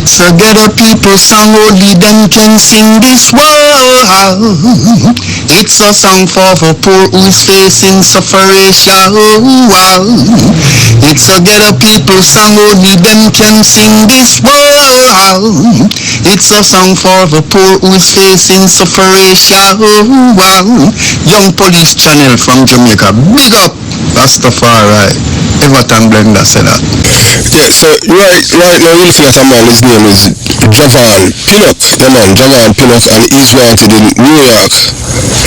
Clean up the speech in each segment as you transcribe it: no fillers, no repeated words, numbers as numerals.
It's a ghetto people song, only them can sing this world. It's a song for the poor who's facing sufferation. It's a ghetto people song, only them can sing this world. It's a song for the poor who's facing sufferation. Young Police Channel from Jamaica, big up Rastafari. Everton Blender said that. Yeah, so right now you're looking at a man, his name is Jhavaughn Pinnock. The man, Jhavaughn Pinnock, and he's wanted in New York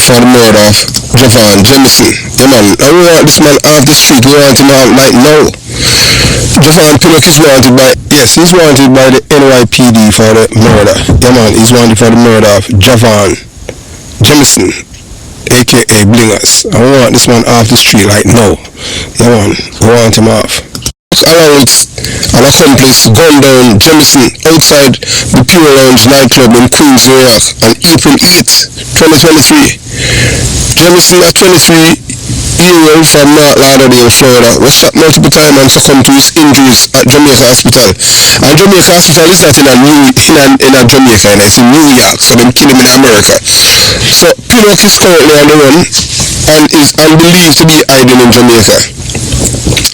for the murder of Jhavaughn Jamison. The man, and we want this man off the street, we want him out like now. Jhavaughn Pinnock is wanted by, yes, he's wanted by the NYPD for the murder. Yeah man, he's wanted for the murder of Jhavaughn Jamison, aka Blingers. And we want this man off the street like now. Yeah man, we want him off. Along with an accomplice gunned down Jamison outside the Pure Lounge nightclub in Queens, New York on April 8, 2023. Jamison, a 23-year-old from North Lauderdale, Florida, was shot multiple times and succumbed to his injuries at Jamaica Hospital. And Jamaica Hospital is not in a Jamaica, it's in New York, so they kill him in America. So Pinnock is currently on the run and is believed to be hiding in Jamaica.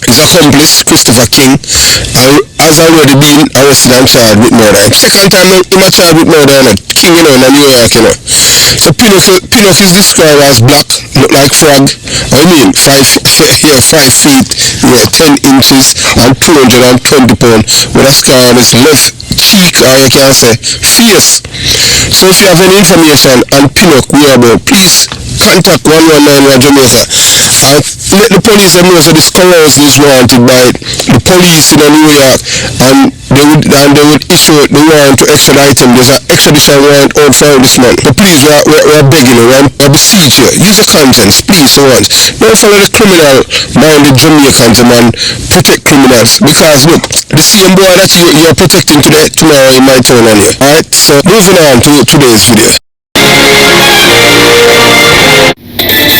His accomplice, Christopher King, has already been arrested and charged with murder. And second time him a charged with murder, and King, in New York, So Pinnock is described as black, look like frog. 5 feet, 10 inches, and 220 pounds, with a scar on his left cheek, or you can say face. So if you have any information on Pinnock whereabouts, please contact 119 in Jamaica and let the police know that this carousel is wanted by the police in New York, and they would issue the warrant to extradite him. There's an extradition warrant out for this man. But please, we're begging you, we're beseech you, use the contents, please, for once. Don't follow the criminal-minded Jamaicans, man, protect criminals, because look, the same boy that you're protecting today, tomorrow he might turn on you. Alright, so moving on to today's video.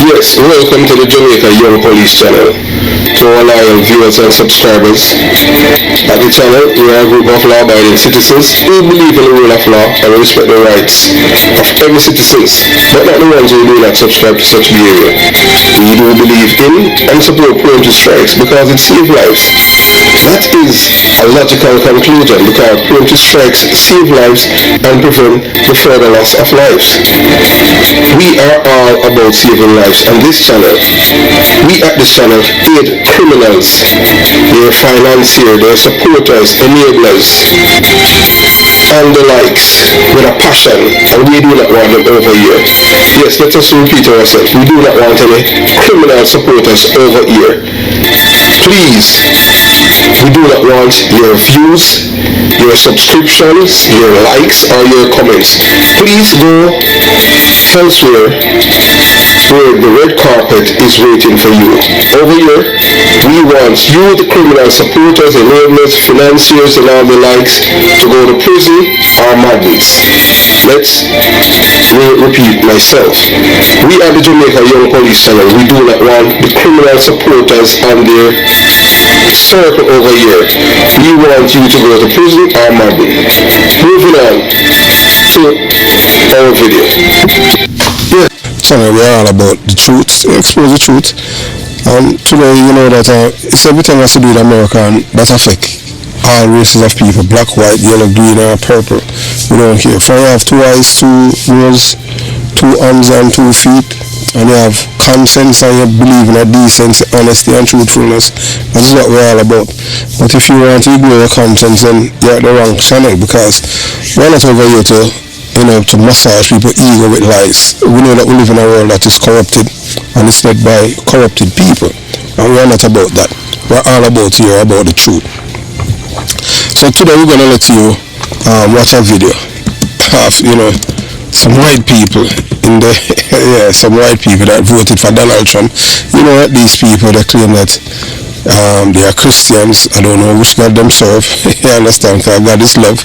Yes, welcome to the Jamaica Young Police Channel. To all loyal viewers and subscribers. At the channel, we are a group of law-abiding citizens who believe in the rule of law and respect the rights of every citizens, but not the ones who do not subscribe to such behavior. We do believe in and support preemptive strikes because it saves lives. That is a logical conclusion, because preemptive strikes save lives and prevent the further loss of lives. We are all about saving lives on this channel. We at this channel aid criminals, their financiers, their supporters, enablers, and the likes with a passion, and we do not want them over here. Yes, let us repeat ourselves. We do not want any criminal supporters over here. Please, we do not want your views, your subscriptions, your likes, or your comments. Please go elsewhere where the red carpet is waiting for you. Over here, we want you, the criminal supporters, enablers, financiers, and all the likes, to go to prison or madness. Let's repeat myself. We are the Jamaica Young Police Channel. We do not want the criminal supporters on their circle over here. We want you to go to prison or madness. Moving on to our video. Channel, we're all about the truth, expose the truth. And today, you know that it's everything has to do with America, and that affects all races of people, black, white, yellow, green, or purple. We don't care. For you have 2 eyes, 2 ears, 2 arms, and 2 feet, and you have conscience, and you believe in a decency, honesty, and truthfulness. That is what we're all about. But if you want to ignore your conscience, then you're at the wrong channel, because we're not over here to massage people's ego with lies. We know that we live in a world that is corrupted, and it's led by corrupted people, and we're not about that. We're all about the truth. So today we're gonna let you watch a video of some white people in the some white people that voted for Donald Trump. These people, they claim that they are Christians. I don't know which God them serve. You understand? Because God is love.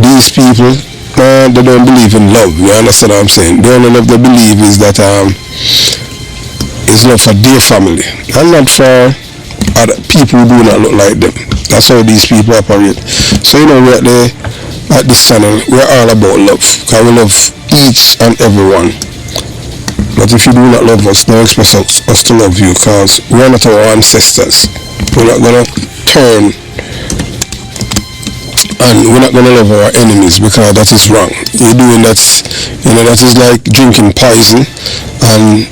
These people, they don't believe in love. You understand what I'm saying? The only love they believe is that is love for their family, and not for other people who do not look like them. That's how these people operate. So we're at the at this channel, we're all about love. Because we love each and everyone. But if you do not love us, don't expect us to love you, because we're not our ancestors. We're not going to turn and we're not going to love our enemies, because that is wrong. You're doing that, that is like drinking poison and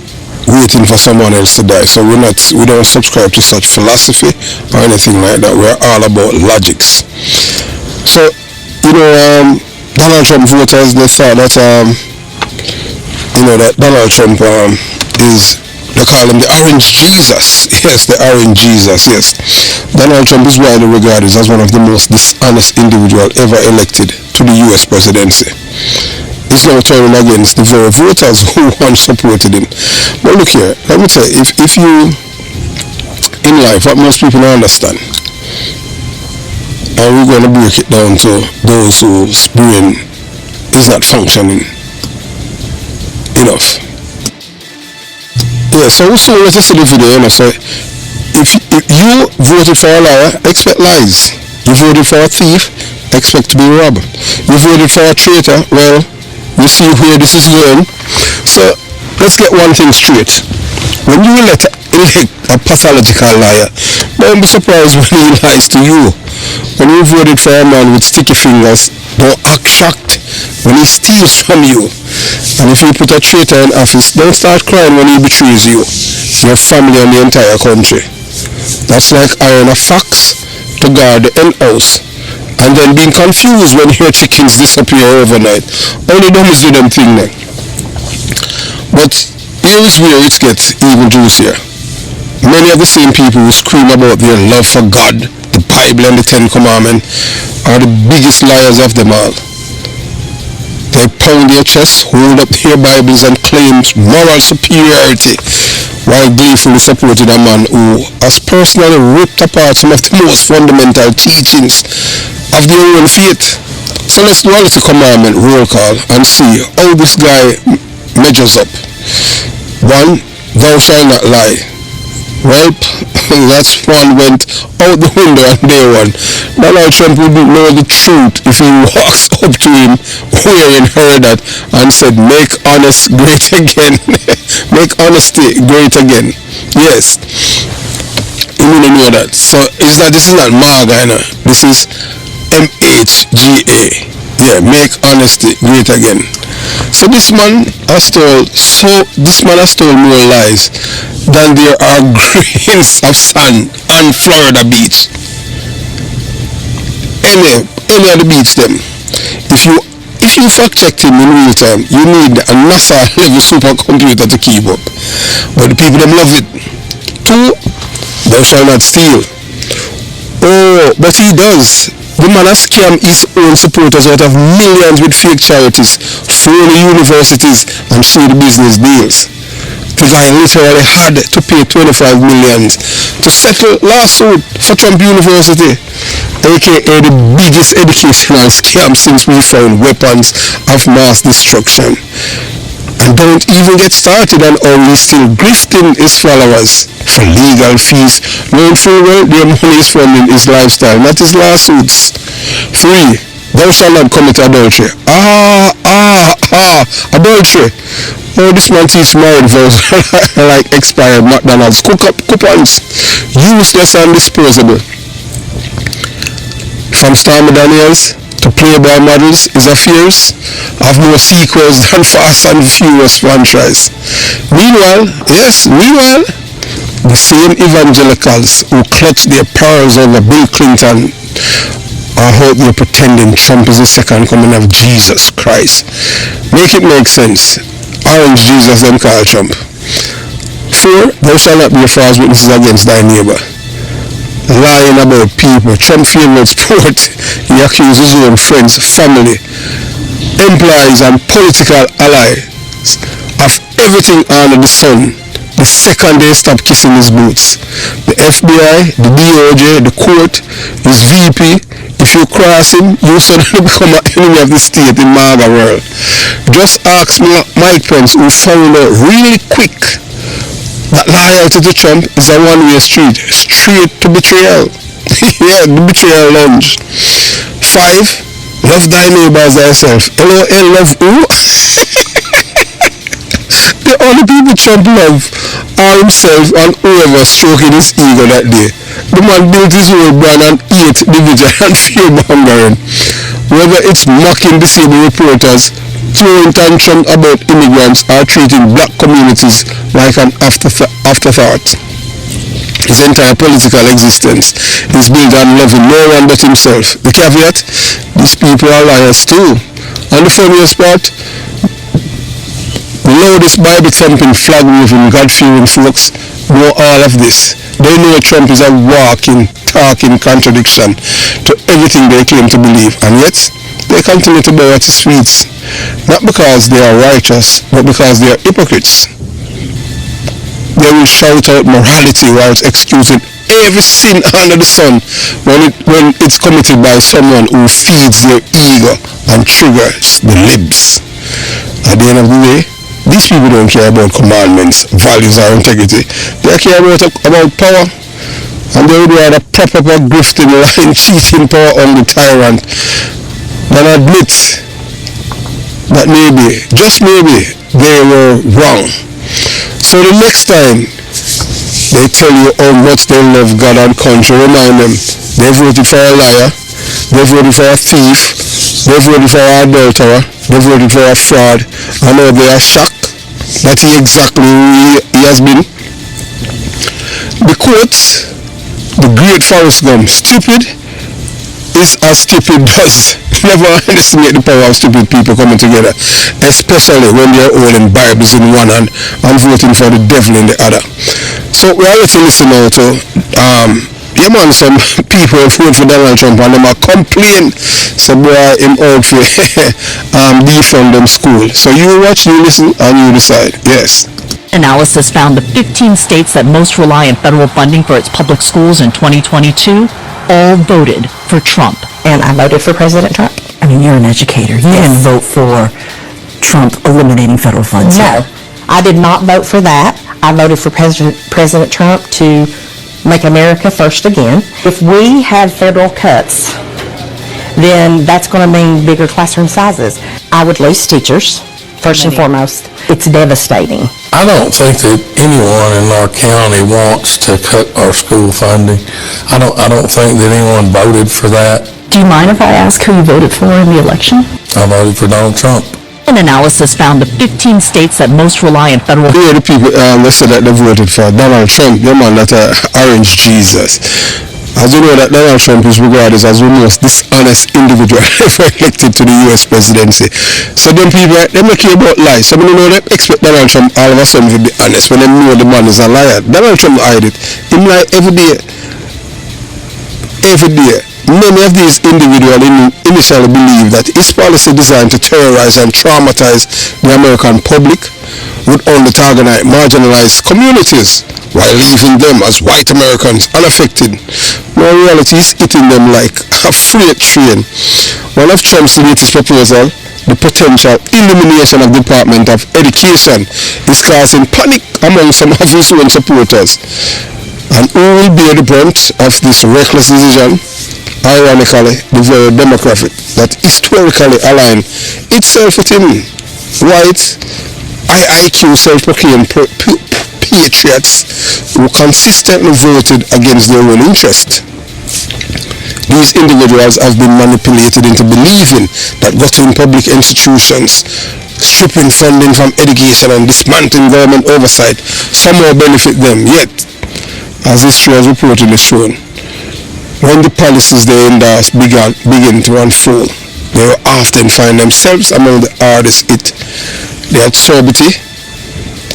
waiting for someone else to die. So we don't subscribe to such philosophy or anything like that. We're all about logics. So, Donald Trump voters, they thought that that Donald Trump is, they call him the Orange Jesus. Yes, the Orange Jesus, yes. Donald Trump is widely regarded as one of the most dishonest individuals ever elected to the US presidency. He's now turning against the very voters who once supported him. But look here, let me tell you, if you, in life, what most people don't understand, and we're going to break it down to those whose brain is not functioning enough. Yeah, so let us see the video, so if you voted for a liar, expect lies. You voted for a thief, expect to be robbed. You voted for a traitor, well, you see where this is going. So let's get one thing straight. When you elect a pathological liar, don't be surprised when he lies to you. When you voted for a man with sticky fingers, don't act shocked when he steals from you. And if you put a traitor in office, don't start crying when he betrays you, your family and the entire country. That's like hiring a fox to guard the hen house and then being confused when your chickens disappear overnight. Only dummies do them thing then. But here is where it gets even juicier. Many of the same people who scream about their love for God, the Bible and the Ten Commandments are the biggest liars of them all. They pound their chests, hold up their Bibles and claim moral superiority while gleefully supporting a man who has personally ripped apart some of the most fundamental teachings of their own faith. So let's do a little commandment roll call and see how this guy measures up. 1. Thou shalt not lie. Well, that's one went out the window on day one. Donald Trump wouldn't know the truth if he walks up to him wearing her that and said, make honest great again. Make honesty great again. Yes. You need to know that. So this is not MAGA, this is MHGA. Yeah, make honesty great again. So this man has told more lies than there are grains of sand on Florida beach. Any of the beach them. If you fact checked him in real time, you need a NASA level supercomputer to keep up. But the people them love it. 2, thou shalt not steal. Oh, but he does. The man has scammed his own supporters out of millions with fake charities, phony universities, and shady business deals. The guy literally had to pay $25 million to settle lawsuit for Trump University, aka the biggest educational scam since we found weapons of mass destruction. And don't even get started on how he's still grifting his followers for legal fees, knowing full well their money is funding his lifestyle, not his lawsuits. 3. Thou shalt not commit adultery. Adultery. Oh, this man teach married vows like expired McDonald's coupons, useless and disposable. From Stormy Daniels to Playboy models, his affairs have more sequels than Fast and Furious franchise. Meanwhile, the same evangelicals who clutch their pearls over Bill Clinton are out there pretending Trump is the second coming of Jesus Christ. Make it make sense. Orange Jesus them call Trump. 4. Thou shalt not be false witnesses against thy neighbor. Lying about people. Trump favorite sport. He accuses his own friends, family, employees and political allies of everything under the sun the second they stop kissing his boots. The FBI, the DOJ, the court, his VP, if you cross him, you suddenly become an enemy of the state in MAGA world. Just ask Mike Pence, who found out really quick that loyalty to Trump is a one-way street, straight to betrayal. Yeah, the betrayal lunge. 5. Love thy neighbor as thyself. LOL, love who? The only people Trump love are himself and whoever stroking his ego that day. The man built his whole brand and ate division and fear-mongering. Whether it's mocking disabled reporters, throwing tantrums about immigrants, or treating black communities like an afterthought. His entire political existence is built on loving no one but himself. The caveat? These people are liars too. And the funniest part? The loudest Bible-thumping, flag-waving, God-fearing folks know all of this. They know Trump is a walking, talking contradiction to everything they claim to believe, and yet they continue to bow at his feet. Not because they are righteous, but because they are hypocrites. They will shout out morality while excusing every sin under the sun when it's committed by someone who feeds their ego and triggers the libs. At the end of the day, these people don't care about commandments, values, or integrity. They care about power, and they would rather prop up a grifting, lying, cheating, power-hungry tyrant than admit that maybe, just maybe, they were wrong. So the next time they tell you how much they love God and country, remind them they voted for a liar, they voted for a thief, they voted for an adulterer, they voted for a fraud, and now they are shocked that he exactly who he has been. The quote, the great Forrest Gump, stupid is as stupid does. Never underestimate the power of stupid people coming together, especially when they are holding Bibles in one hand and voting for the devil in the other. So we are going to listen now to some people vote for Donald Trump and them are complain, so boy him out for defund them school. So you watch, you listen, and you decide. Yes. Analysis found the 15 states that most rely on federal funding for its public schools in 2022 all voted for Trump. And I voted for President Trump. I mean, you're an educator. You didn't vote for Trump eliminating federal funds. No, I did not vote for that. I voted for President Trump to make America first again. If we have federal cuts, then that's going to mean bigger classroom sizes. I would lose teachers, first and foremost. It's devastating. I don't think that anyone in our county wants to cut our school funding. I don't think that anyone voted for that. Do you mind if I ask who you voted for in the election? I voted for Donald Trump. An analysis found the 15 states that most rely on federal... Yeah, the people, they said that they voted for Donald Trump, the man that orange Jesus. As you know, that Donald Trump is regarded as the most dishonest individual ever elected to the U.S. presidency. So them people, they don't care about lies. Some of them know they expect Donald Trump all of a sudden to be honest when they know the man is a liar. Donald Trump hide it. He lie every day. Every day. Many of these individuals initially believed that his policy designed to terrorize and traumatize the American public would only target marginalized communities while leaving them as white Americans unaffected. Now reality is hitting them like a freight train. One of Trump's latest proposal, the potential elimination of the Department of Education, is causing panic among some of his own supporters. And who will bear the brunt of this reckless decision? Ironically, the very demographic that historically aligned itself with him. White, IIQ self-proclaimed patriots who consistently voted against their own interest. These individuals have been manipulated into believing that gutting public institutions, stripping funding from education and dismantling government oversight somehow benefit them. Yet, as history has reportedly shown, when the policies they endorse begin to unfold, they will often find themselves among the hardest hit. The absurdity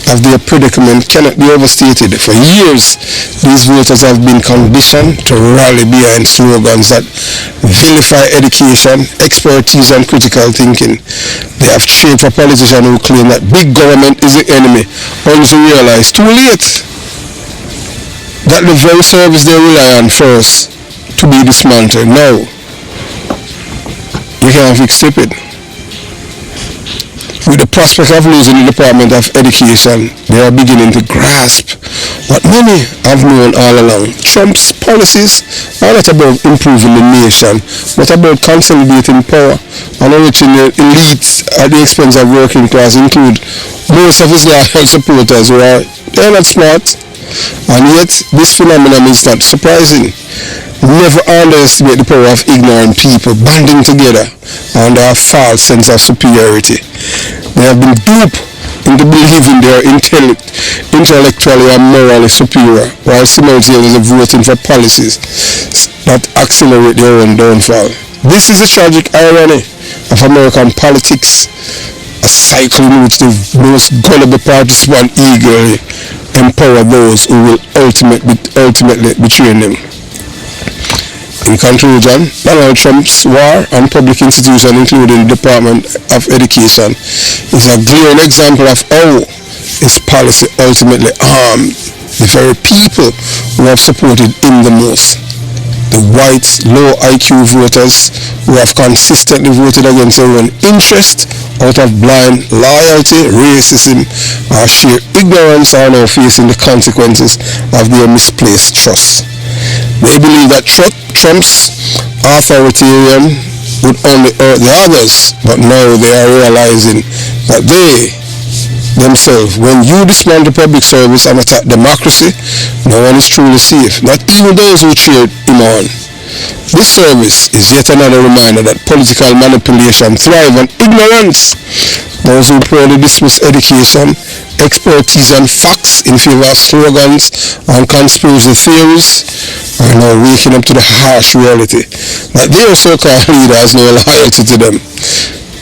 of their predicament cannot be overstated. For years, these voters have been conditioned to rally behind slogans that vilify education, expertise, and critical thinking. They have trained for politicians who claim that big government is the enemy, only to realize too late that the very service they rely on first to be dismantled. Now, you can't fix stupid. With the prospect of losing the Department of Education, they are beginning to grasp what many have known all along. Trump's policies are not about improving the nation, but about consolidating power and enriching the elites at the expense of working class, include most of his loyal supporters who are they're not smart. And yet, this phenomenon is not surprising. Never underestimate the power of ignorant people banding together under a false sense of superiority. They have been duped into believing they are intellectually and morally superior, while simultaneously voting for policies that accelerate their own downfall. This is a tragic irony of American politics, a cycle in which the most gullible participant eagerly empower those who will ultimately betray them. In conclusion, Donald Trump's war on public institutions, including the Department of Education, is a glaring example of how his policy ultimately harmed the very people who have supported him the most. The white, low IQ voters who have consistently voted against their own interest out of blind loyalty, racism, or sheer ignorance are now facing the consequences of their misplaced trust. They believe that Trump's authoritarian would only hurt the others, but now they are realizing that they themselves, when you dismantle public service and attack democracy, no one is truly safe, not even those who cheered him on. This service is yet another reminder that political manipulation thrives on ignorance. Those who poorly dismiss education, expertise, and facts in favor of slogans and conspiracy theories are now waking up to the harsh reality that their so-called leader has no loyalty to them.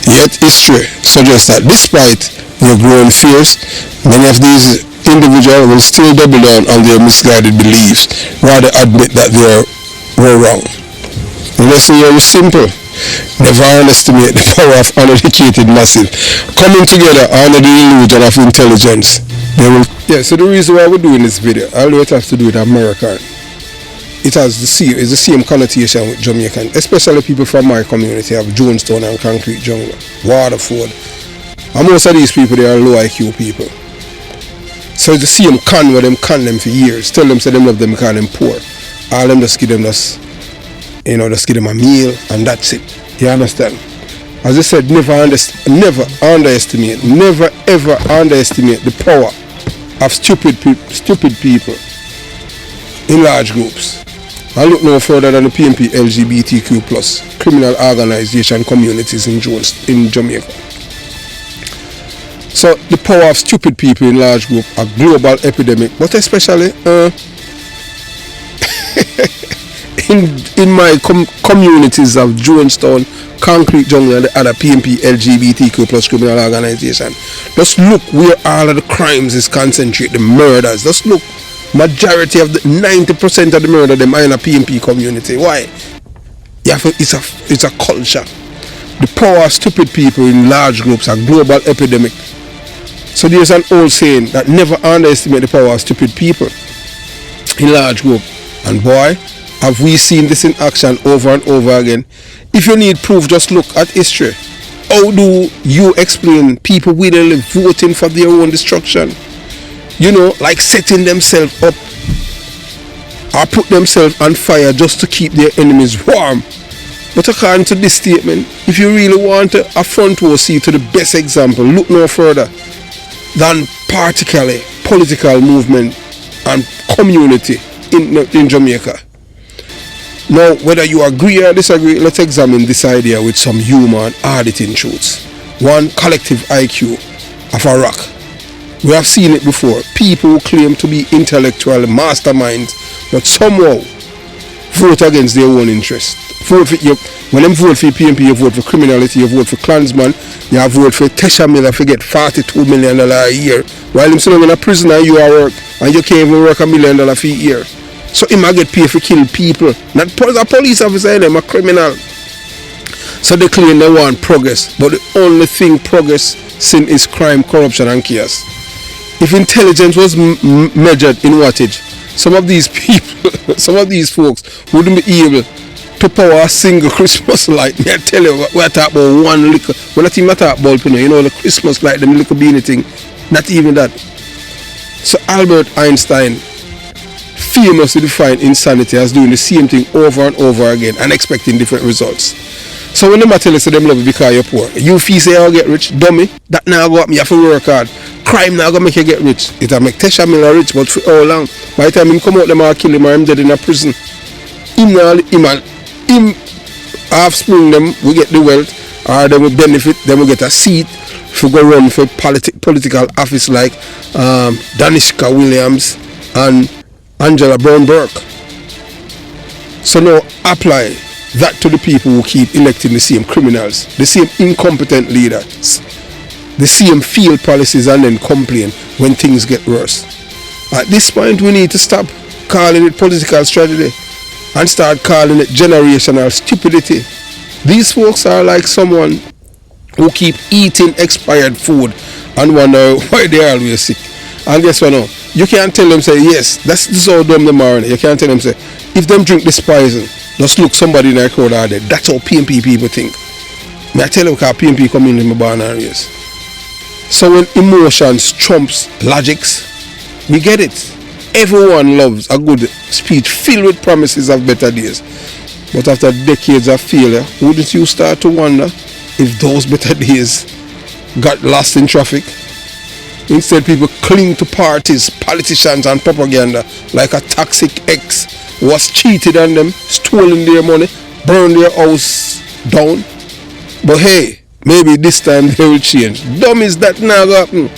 Yet history suggests that despite their growing fears, many of these individuals will still double down on their misguided beliefs, rather admit that they were wrong. The lesson here is simple. Never underestimate the power of uneducated masses coming together under the illusion of intelligence. So the reason why we're doing this video, although it has to do with America, it's the same connotation with Jamaican, especially people from my community of Jonestown and Concrete Jungle, Waterford. And most of these people, they are low IQ people. So it's the same con where them con them for years. Tell them say them love them because them poor. All them just give them just give them a meal and that's it. You understand? As I said, never underestimate the power of stupid people in large groups. I look no further than the PNP LGBTQ plus criminal organization communities in Jamaica. So the power of stupid people in large group, a global epidemic, but especially in my communities of Jonestown, Concrete Jungle, and the other PNP LGBTQ plus criminal organization. Just look where all of the crimes is concentrated, the murders. Just look, majority of the 90% of the murder them are in a PNP community. Why? It's a culture. The power of stupid people in large groups, a global epidemic. So there's an old saying that never underestimate the power of stupid people in large group. And boy, have we seen this in action over and over again. If you need proof, just look at history. How do you explain people willingly voting for their own destruction? Like setting themselves up or put themselves on fire just to keep their enemies warm. But according to this statement, if you really want a front row seat to the best example, look no further than particularly political movement and community in Jamaica. Now, whether you agree or disagree, let's examine this idea with some humor and auditing truths. One, collective IQ of a rock. We have seen it before. People who claim to be intellectual masterminds, but somehow vote against their own interests. When them vote for PNP, you vote for criminality, you vote for Klansman, you vote for Tesha Miller for get $42 million a year, while him sitting in a prison and you are work, and you can't even work $1 million for a year. So him a get paid for kill people. Not a police officer, them a criminal. So they claim they want progress, but the only thing progress sin is crime, corruption and chaos. If intelligence was measured in wattage, some of these people, some of these folks wouldn't be able to power a single Christmas light. I tell you, we're talking about one little, we're not even talking about bulb, the Christmas light, them little beanie thing, not even that. So Albert Einstein famously define insanity as doing the same thing over and over again and expecting different results. So when them tell you say them love you because you're poor, you feel say I'll get rich, dummy. That now go up, you have to work hard. Crime now gonna make you get rich. It'll make Tesha Miller rich, but for how long? By the time him come out, them will kill him or him dead in a prison. Him offspring them will get the wealth, or they will benefit, them will get a seat if you go run for political office like Danishka Williams and Angela Brown Burke. So now apply that to the people who keep electing the same criminals, the same incompetent leaders, the same failed policies, and then complain when things get worse. At this point, we need to stop calling it political strategy and start calling it generational stupidity. These folks are like someone who keep eating expired food and wonder why they are always sick. And guess what now? You can't tell them, say, yes, this is how dumb them are. You can't tell them, say, if them drink this poison, just look somebody in their crowd out there. That's how PMP people think. May I tell you how PMP come in my barn areas. So when emotions trumps logics, we get it. Everyone loves a good speech filled with promises of better days. But after decades of failure, wouldn't you start to wonder if those better days got lost in traffic? Instead, people cling to parties, politicians, and propaganda like a toxic ex who has cheated on them, stolen their money, burned their house down. But hey, maybe this time they will change. Dummies that now happen.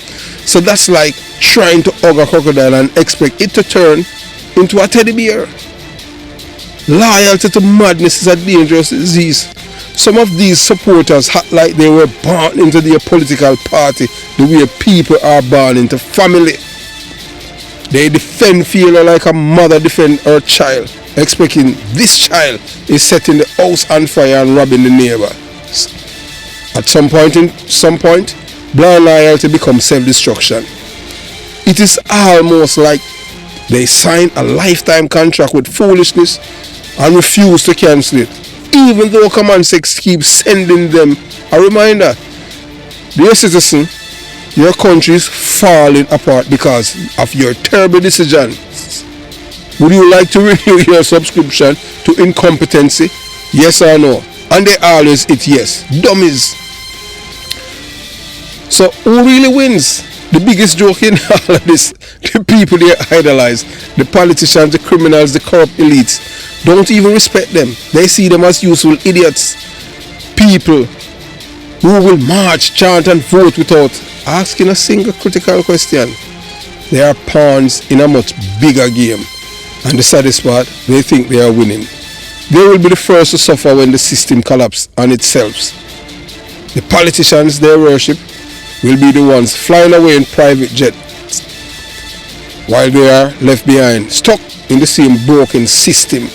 So that's like trying to hug a crocodile and expect it to turn into a teddy bear. Loyalty to madness is a dangerous disease. Some of these supporters act like they were born into their political party the way people are born into family. They defend failure like a mother defend her child, expecting this child is setting the house on fire and robbing the neighbor. At some point, blind loyalty becomes self-destruction. It is almost like they sign a lifetime contract with foolishness and refuse to cancel it, even though Command 6 keeps sending them a reminder. Dear citizen, your country is falling apart because of your terrible decisions. Would you like to renew your subscription to incompetency? Yes or no? And they always hit yes. Dummies. So who really wins? The biggest joke in all of this, the people they idolize, the politicians, the criminals, the corrupt elites, don't even respect them. They see them as useful idiots. People who will march, chant and vote without asking a single critical question. They are pawns in a much bigger game. And the saddest part, they think they are winning. They will be the first to suffer when the system collapses on itself. The politicians they worship will be the ones flying away in private jets while they are left behind, stuck in the same broken system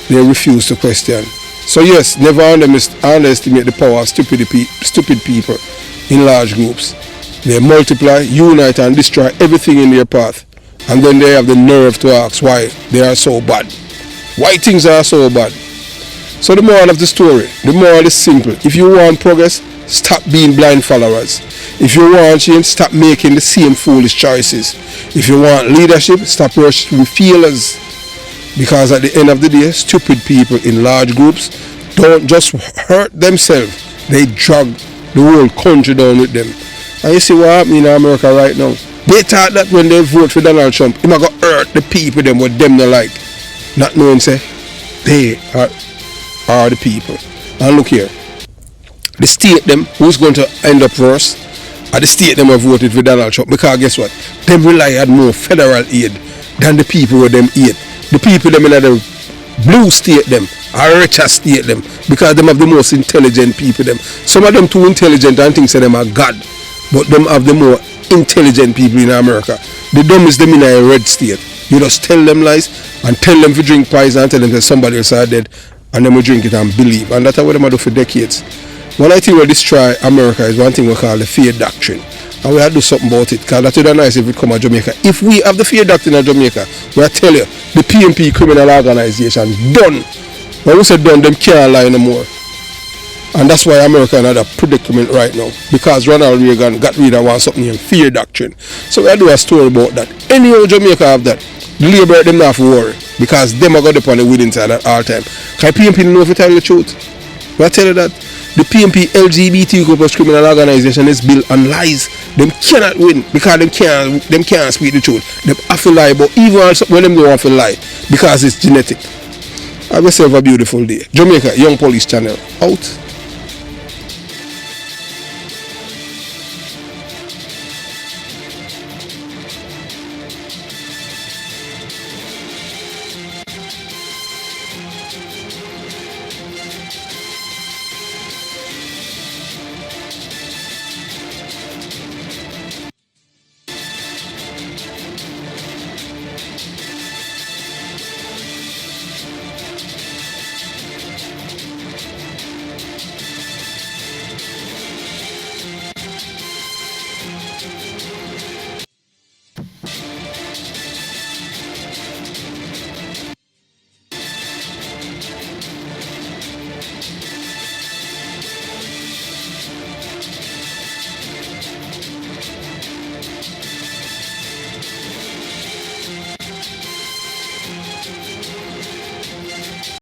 they refuse to question. So yes, never underestimate the power of stupid people in large groups. They multiply, unite and destroy everything in their path, and then they have the nerve to ask why they are so bad, why things are so bad. So the moral of the story, the moral is simple. If you want progress, stop being blind followers. If you want change, stop making the same foolish choices. If you want leadership, stop worshiping failures. Because at the end of the day, stupid people in large groups don't just hurt themselves, they drag the whole country down with them. And you see what happening in America right now? They thought that when they vote for Donald Trump, he might go hurt the people them what them they like. Not knowing say they are the people. And look here, the state them who's going to end up worse are the state them who voted for Donald Trump, because guess what? Them rely on more federal aid than the people who them aid. The people them in the blue state them are richer state them because them have the most intelligent people them. Some of them too intelligent and think say them are God, but them have the more intelligent people in America. The dumbest them in a red state. You just tell them lies and tell them to drink poison and tell them that somebody else are dead, and then we drink it and believe. And that's what them do for decades. One I think we destroy America is one thing we call the fear doctrine. And we have to do something about it, because that would be nice if it come to Jamaica. If we have the fear doctrine in Jamaica, we tell you, the PMP criminal organization done. When we say done, them can't lie no more. And that's why America is in a predicament right now, because Ronald Reagan got rid of something named fear doctrine. So we do a story about that. Any old Jamaica have that. The Labour them not have to worry because them are going to on the winning side at all time. Can PMP know if you tell the truth? But I tell you that the PMP LGBTQ plus criminal organization is built on lies. Them cannot win because them can't speak the truth. Them have to lie, but even when them don't have to lie because it's genetic. Have yourself a beautiful day. Jamaica Young Police Channel out.